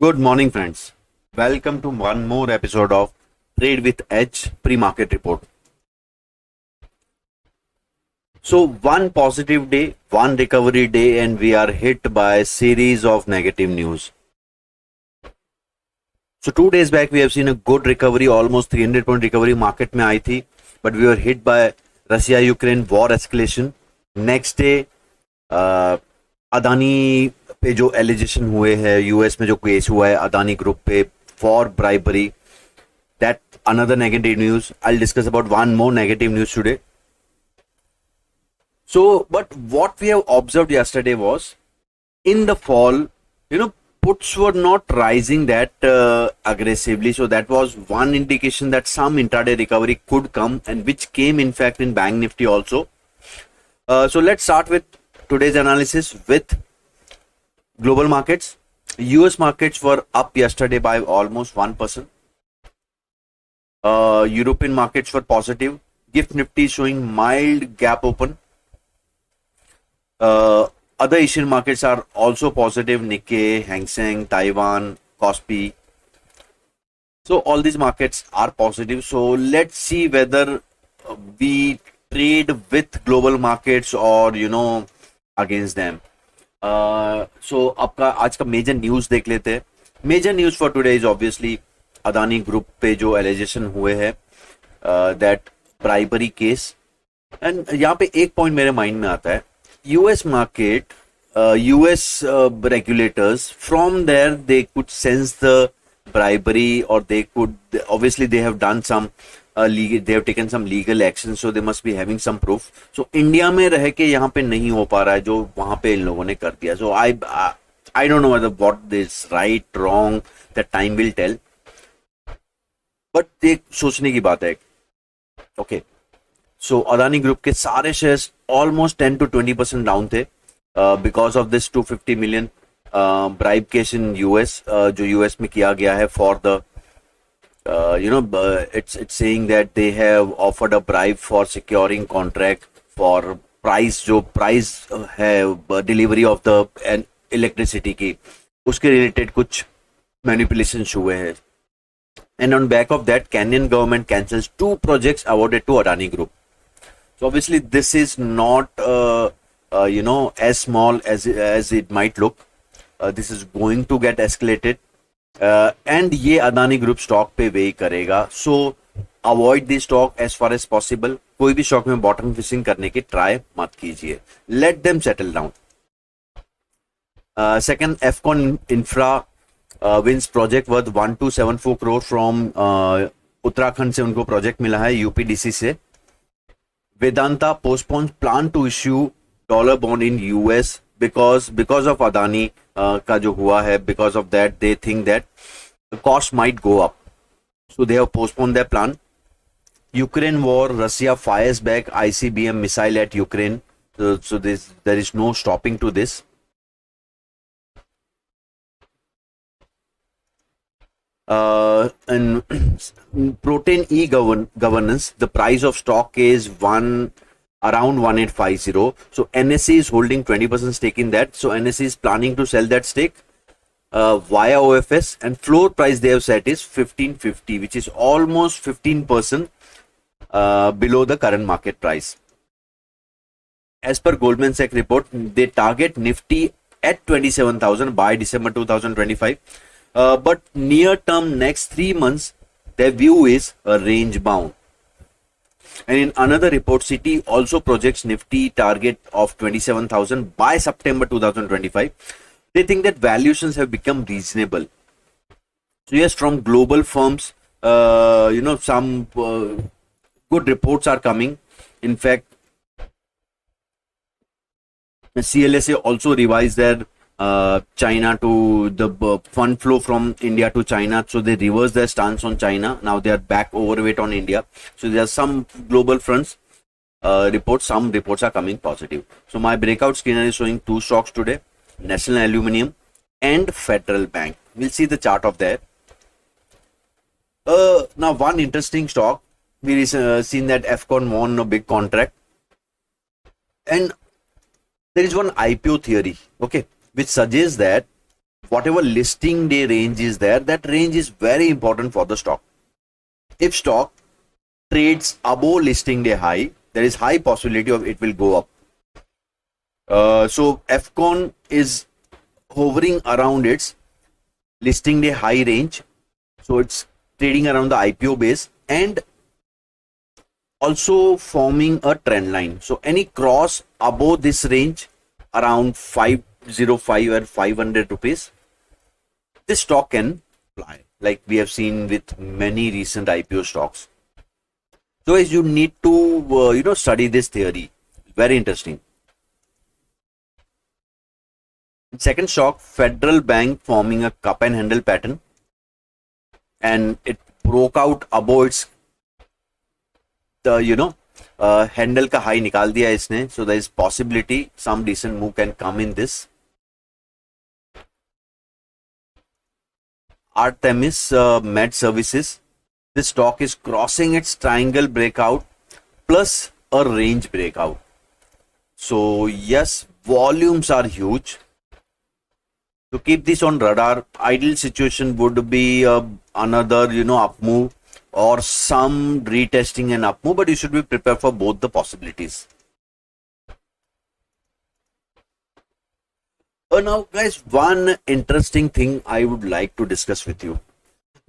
Good morning, friends. Welcome to one more episode of Trade with Edge pre-market report. So, one positive day, one recovery day, and we are hit by a series of negative news. So, 2 days back, we have seen a good recovery, almost 300 point recovery market में आई थी, but we were hit by Russia-Ukraine war escalation. Next day, Adani पे जो allegation हुए हैं, US में जो case हुआ है अदानी ग्रुप पे for bribery, that another negative news. I'll discuss about one more negative news today. So, but what we have observed yesterday was in the fall, puts were not rising that aggressively. So that was one indication that some intraday recovery could come, and which came in fact in Bank Nifty also. So let's start with today's analysis with global markets. US markets were up yesterday by almost 1%. European markets were positive. Gift Nifty showing mild gap open. Other Asian markets are also positive. Nikkei, Hang Seng, Taiwan, Kospi. So all these markets are positive. So let's see whether we trade with global markets or against them. So आपका आज का major news देख लेते हैं. Major news for today is obviously Adani group पे जो allegation हुए हैं, दैट ब्राइबरी केस. एंड यहाँ पे एक पॉइंट मेरे माइंड में आता है. US market, US regulators, from there they could sense the bribery, or they could, obviously they have done some they have taken some legal action, so they must be having some proof. So India में रह के यहाँ पे नहीं हो पा रहा है जो वहां पे इन लोगों ने कर दिया. So I don't know whether what is right, wrong, that time will tell. But एक सोचने की बात है. ओके, सो अदानी ग्रुप के सारे शेयर्स ऑलमोस्ट 10 to 20% डाउन थे because of this 250 million bribe case in US, जो यूएस में किया गया है for the it's saying that they have offered a bribe for securing contract for price, जो प्राइस है डिलीवरी ऑफ द इलेक्ट्रिसिटी की, उसके रिलेटेड कुछ मैनिपुलेशंस हुए हैं. And on back of that, Kenyan government cancels 2 projects awarded to Adani Group. So obviously this is not as small as it might look. This is going to get escalated, and ये Adani group stock पे वेई करेगा. So avoid this stock as far as possible. कोई भी stock में bottom fishing करने की try मत कीजिए. Let them settle down. Second, Afcon Infra wins project worth 1274 crore from Uttarakhand से उनको प्रोजेक्ट मिला है यूपीडीसी से. Vedanta postpone plan to issue dollar bond in US because of Adani का जो हुआ है. Because of that they think that the cost might go up, so they have postponed their plan. Ukraine war, Russia fires back ICBM missile at Ukraine, so there is no stopping to this. And Protein e-governance, the price of stock is around 1850. So NSE is holding 20% stake in that. So NSE is planning to sell that stake via OFS, and floor price they have set is 1550, which is almost 15% below the current market price. As per Goldman Sachs report, they target Nifty at 27,000 by December 2025. But near term, next 3 months, their view is a range bound. And in another report, Citi also projects Nifty target of 27,000 by September 2025. They think that valuations have become reasonable. So yes, from global firms, some good reports are coming. In fact, CLSA also revised their China to the fund flow from India to China, so they reversed their stance on China. Now they are back overweight on India. So there are some global fronts reports. Some reports are coming positive. So my breakout screener is showing 2 stocks today: National Aluminium and Federal Bank. We'll see the chart of that. Now one interesting stock, we seen that Afcon won a big contract, and there is one IPO theory, okay, which suggests that whatever listing day range is there, that range is very important for the stock. If stock trades above listing day high, there is high possibility of it will go up. So Fcon is hovering around its listing day high range, so it's trading around the IPO base and also forming a trend line. So any cross above this range around 505 or 500 rupees, this stock can fly, like we have seen with many recent IPO stocks. So as you need to study this theory, very interesting. Second stock, Federal Bank, forming a cup and handle pattern, and it broke out above its handle का high निकाल दिया इसने. So there is possibility some decent move can come in this. Artemis Med Services, this stock is crossing its triangle breakout plus a range breakout. So yes, volumes are huge. To keep this on radar, ideal situation would be another up move or some retesting and up move, but you should be prepared for both the possibilities. Now guys, one interesting thing I would like to discuss with you.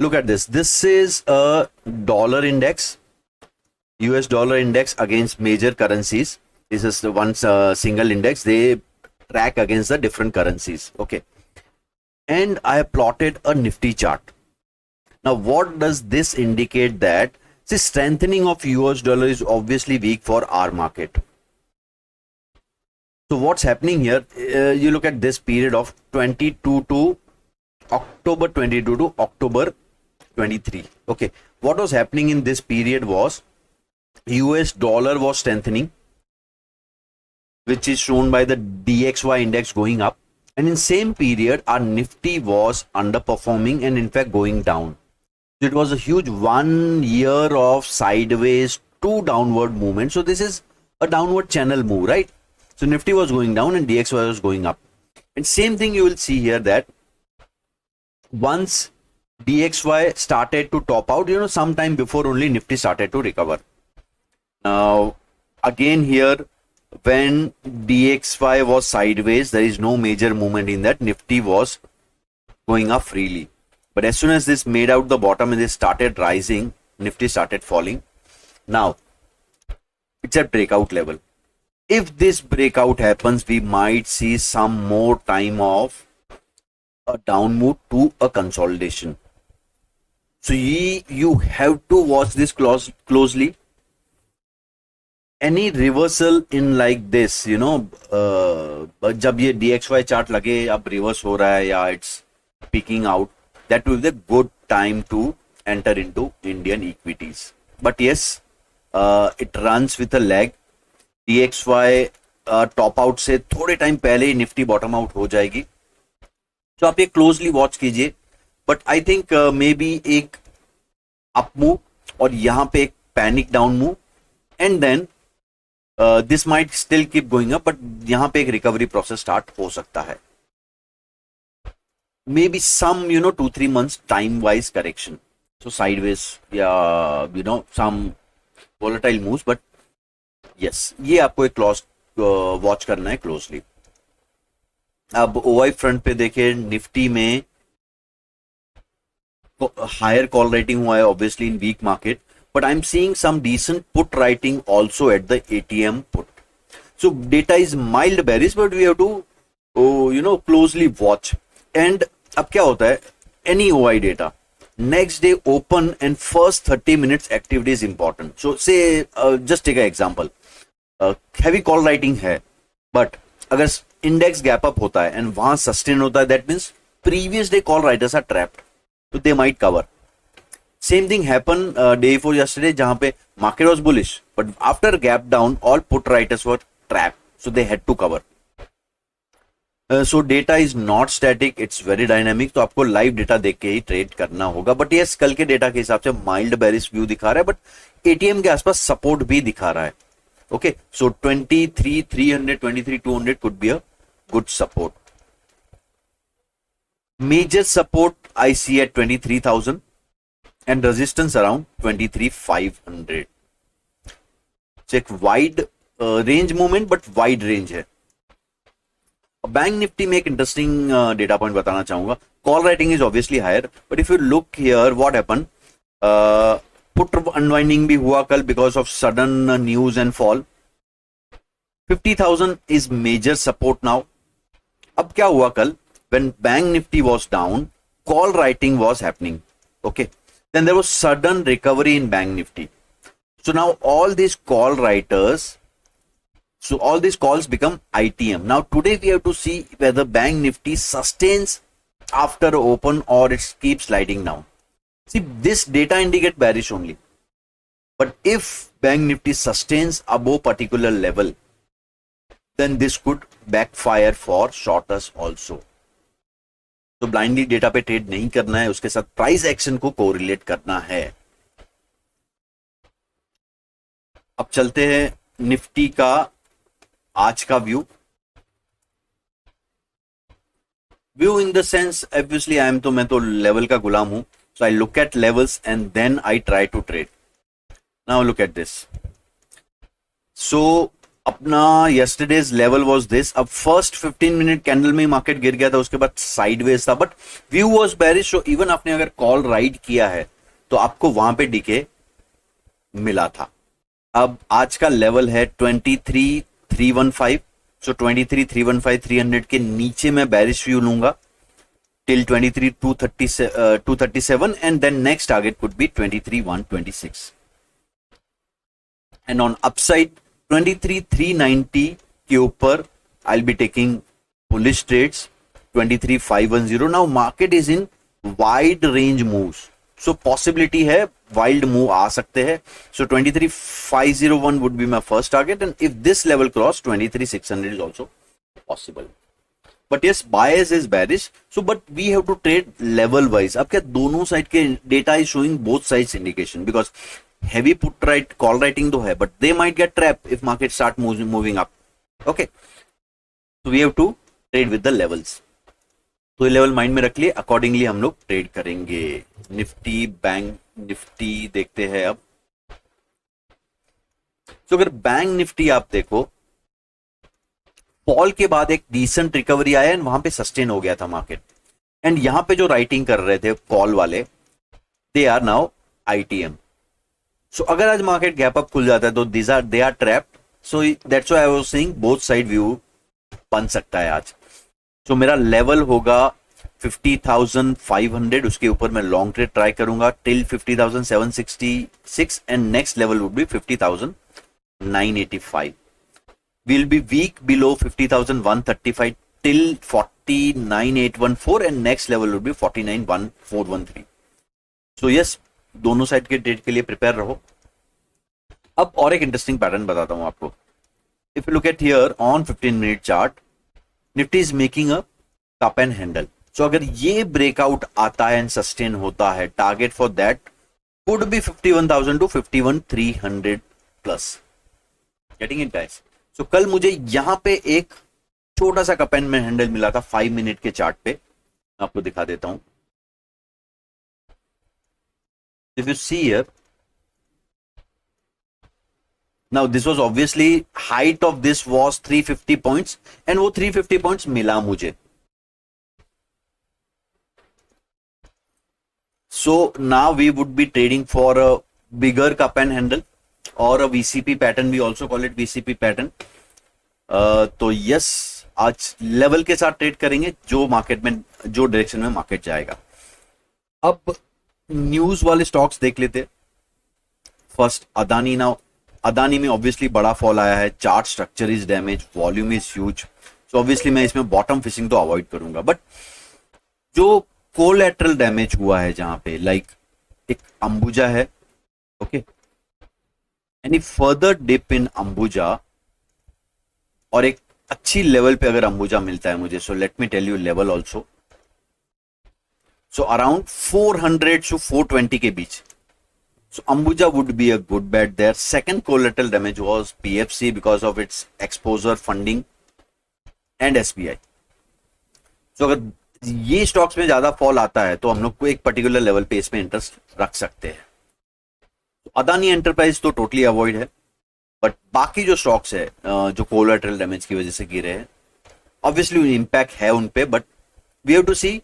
Look at this. This is a dollar index, US dollar index against major currencies. This is the one single index. They track against the different currencies. Okay. And I have plotted a Nifty chart. Now, what does this indicate? That the strengthening of US dollar is obviously weak for our market. So what's happening here? You look at this period of 22 to October 22 to October 23. Okay, what was happening in this period was US dollar was strengthening, which is shown by the DXY index going up. And in same period, our Nifty was underperforming and in fact going down. It was a huge 1 year of sideways to downward movement. So this is a downward channel move, right? So Nifty was going down and DXY was going up. And same thing you will see here, that once DXY started to top out, sometime before only Nifty started to recover. Now, again here, when DXY was sideways, there is no major movement in that. Nifty was going up freely. But as soon as this made out the bottom and they started rising, Nifty started falling. Now, it's at breakout level. If this breakout happens, we might see some more time of a down move to a consolidation. So you have to watch this closely. Any reversal in like this, जब ये DXY chart लगे अब reverse हो रहा है या it's peaking out, that will be the good time to enter into Indian equities. But yes, it runs with a lag. DXY top out से थोड़े टाइम पहले ही निफ्टी बॉटम आउट हो जाएगी, तो आप ये क्लोजली वॉच कीजिए. But I think maybe एक अप मूव और यहाँ पे एक panic down move and then this might still keep going up, but यहाँ पे एक रिकवरी प्रोसेस स्टार्ट हो सकता है. Maybe some 2-3 months time wise correction, so sideways या some volatile moves, but yes ये आपको एक क्लोज वॉच करना है क्लोजली. अब ओआई फ्रंट पे देखे, निफ्टी में हायर कॉल राइटिंग हुआ है obviously in weak market, but I'm seeing some decent put writing also at the ATM put. So data is mild bearish, but we have to closely watch. And अब क्या होता है, any OI data next day open and first 30 minutes activity is important. So say just take an example, heavy call writing है, but अगर index gap up होता है and वहां sustain होता है, that means previous day call writers are trapped, so they might cover. Same thing happened day before yesterday, jahan pe market was bullish, but after gap down, all put writers were trapped, so they had to cover. So data is not static, it's very dynamic. तो आपको live data देख के ही trade करना होगा. But yes, कल के data के हिसाब से माइल्ड बेरिश व्यू दिखा रहा है, बट एटीएम के आसपास सपोर्ट भी दिखा रहा है. Okay, so 23,300 23,200 could be a good support. Major support I see at 23,000 and resistance around 23,500. Check wide range movement, but wide range है. बैंक निफ्टी में एक इंटरेस्टिंग डेटा पॉइंट बताना चाहूंगा. Call writing is obviously higher, but if you look here what happen, put unwinding भी हुआ कल because of sudden news and fall. 50,000 is major support now. अब क्या हुआ कल, when bank nifty was down, call writing was happening. Okay, then there was sudden recovery in bank nifty. So now all these call writers, so all these calls become ITM. Now today we have to see whether bank nifty sustains after open or it keeps sliding down. See, this data indicate bearish only, but if bank nifty sustains above particular level, then this could backfire for shorters also. तो blindly data पे trade नहीं करना है, उसके साथ price action को correlate करना है. अब चलते हैं निफ्टी का आज का view in the sense, obviously मैं तो लेवल का गुलाम हूं. So I look at levels and then I try to trade. Now look at this. So अपना यस्टरडेज लेवल वाज दिस. अब फर्स्ट 15 मिनट कैंडल में मार्केट गिर गया था, उसके बाद साइडवेज था, but view was bearish. So even आपने अगर कॉल राइड किया है तो आपको वहां पे डीके मिला था. अब आज का लेवल है 23,315. सो 23,315 300 के नीचे मैं बेरिश व्यू लूंगा till 23,237 and then next target could be 23,126. And on upside 23,390 के ऊपर I will be taking bullish trades. 23,510. Now market is in wide range moves, so possibility है वाइल्ड मूव आ सकते हैं. So 23,501 would be my first target and if this level cross 23,600 is also possible. But yes, buyers is bearish. So but we have to trade level wise. अब क्या दोनों side के data is showing both sides indication, because heavy put right call writing तो है, but they might get trapped if market start moving up. Okay, so we have to trade with the levels. तो ये level mind में रख लिए, accordingly हम लोग trade करेंगे. निफ्टी बैंक निफ्टी देखते हैं अब. तो अगर बैंक निफ्टी आप देखो, फॉल के बाद एक डिसेंट रिकवरी आया एंड वहां पे सस्टेन हो गया था मार्केट. एंड यहां पे जो राइटिंग कर रहे थे कॉल वाले, they are now ITM. So अगर आज मार्केट गैप अप खुल जाता है तो they are trapped. So that's why I was saying both side view बन सकता है आज. सो मेरा लेवल होगा 50,500. उसके ऊपर मैं लॉन्ग ट्रेड ट्राई करूंगा till 50,766 and next level would be 50,985. Will be weak below 50,135 till 49,814 and next level would be 49,1413. So yes, दोनों साइड के ट्रेड के लिए प्रिपेयर रहो. अब और एक इंटरेस्टिंग पैटर्न बताता हूं आपको. If you look at here on 15 minute chart, Nifty is making a cup and handle. So अगर ये ब्रेकआउट आता है एंड सस्टेन होता है, target for that could be 51,000 to 51,300 plus. Getting it guys? So कल मुझे यहां पे एक छोटा सा कप एंड हैंडल मिला था 5 मिनट के चार्ट पे. आपको दिखा देता हूं. If you see here, now this was obviously height of this was 350 points and वो 350 points मिला मुझे. So now we would be trading for a bigger cup and handle or a VCP pattern. We also call it VCP pattern. तो yes, आज level के साथ trade करेंगे जो market में, जो डायरेक्शन में मार्केट जाएगा. अब न्यूज वाले स्टॉक्स देख लेते. फर्स्ट अदानी. नाउ अदानी में ऑब्वियसली बड़ा फॉल आया है, chart structure is damage, volume is huge. So obviously मैं इसमें बॉटम फिशिंग तो अवॉइड करूंगा. बट जो कोलैटरल डैमेज हुआ है जहां पे, लाइक एक अंबुजा है, okay, any further dip in Ambuja और एक अच्छी लेवल पे अगर अंबुजा मिलता है मुझे, so let me tell you level also. So around 400 to 420 के बीच. So Ambuja would be a good bet there. Second collateral damage was PFC because of its exposure funding and SBI. So अगर ये stocks में ज्यादा fall आता है तो हम लोग को एक पर्टिकुलर लेवल पे इसमें इंटरेस्ट रख सकते हैं। अदानी एंटरप्राइज तो टोटली अवॉइड है, बट बाकी जो स्टॉक्स है जो कोलेटरल डैमेज की वजह से गिरे हैं, ऑब्वियसली इम्पैक्ट है उन पे, but we have to see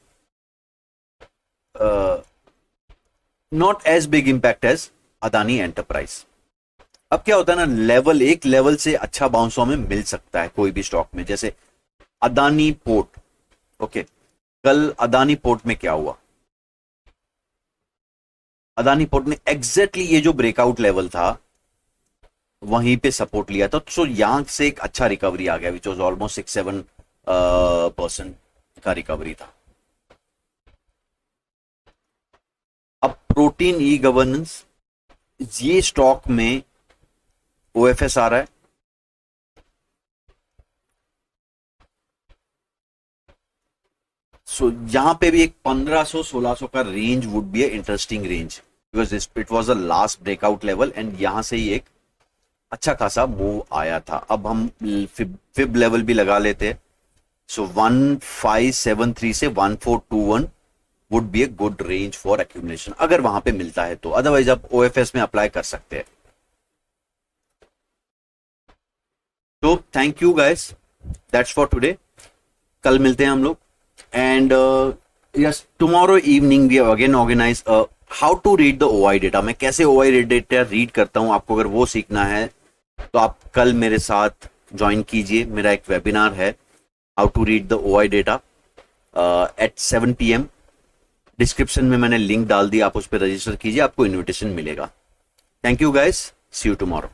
not as big impact as Adani enterprise. अब क्या होता है ना, एक लेवल से अच्छा बाउंस हमें मिल सकता है कोई भी स्टॉक में, जैसे अदानी पोर्ट। ओके, कल अदानी पोर्ट में क्या हुआ, अदानी पोर्ट ने एग्जैक्टली ये जो ब्रेकआउट लेवल था वहीं पे सपोर्ट लिया था, तो यहां से एक अच्छा रिकवरी आ गया, विच वॉज ऑलमोस्ट 6-7% का रिकवरी था। अब प्रोटीन ई गवर्नेंस, ये स्टॉक में ओएफएस आ रहा है, सो यहां पे भी एक 1500-1600 का range would be A interesting range, because it was the last breakout level and यहां से ही एक अच्छा खासा मूव आया था। अब हम फिब लेवल भी लगा लेते हैं, सो 1573 से 1421 would be a good range for accumulation अगर वहां पे मिलता है तो, अदरवाइज आप ओएफएस में अप्लाई कर सकते हैं। तो thank you guys, that's for today, कल मिलते हैं हम लोग। And yes, tomorrow evening we again organise how to read the OI data. मैं कैसे ओआई डेटा रीड करता हूं, आपको अगर वो सीखना है तो आप कल मेरे साथ ज्वाइन कीजिए, मेरा एक वेबिनार है how to read the OI data at 7 PM। Description में मैंने लिंक डाल दिया, आप उस पर रजिस्टर कीजिए, आपको इन्विटेशन मिलेगा। Thank you guys, see you tomorrow.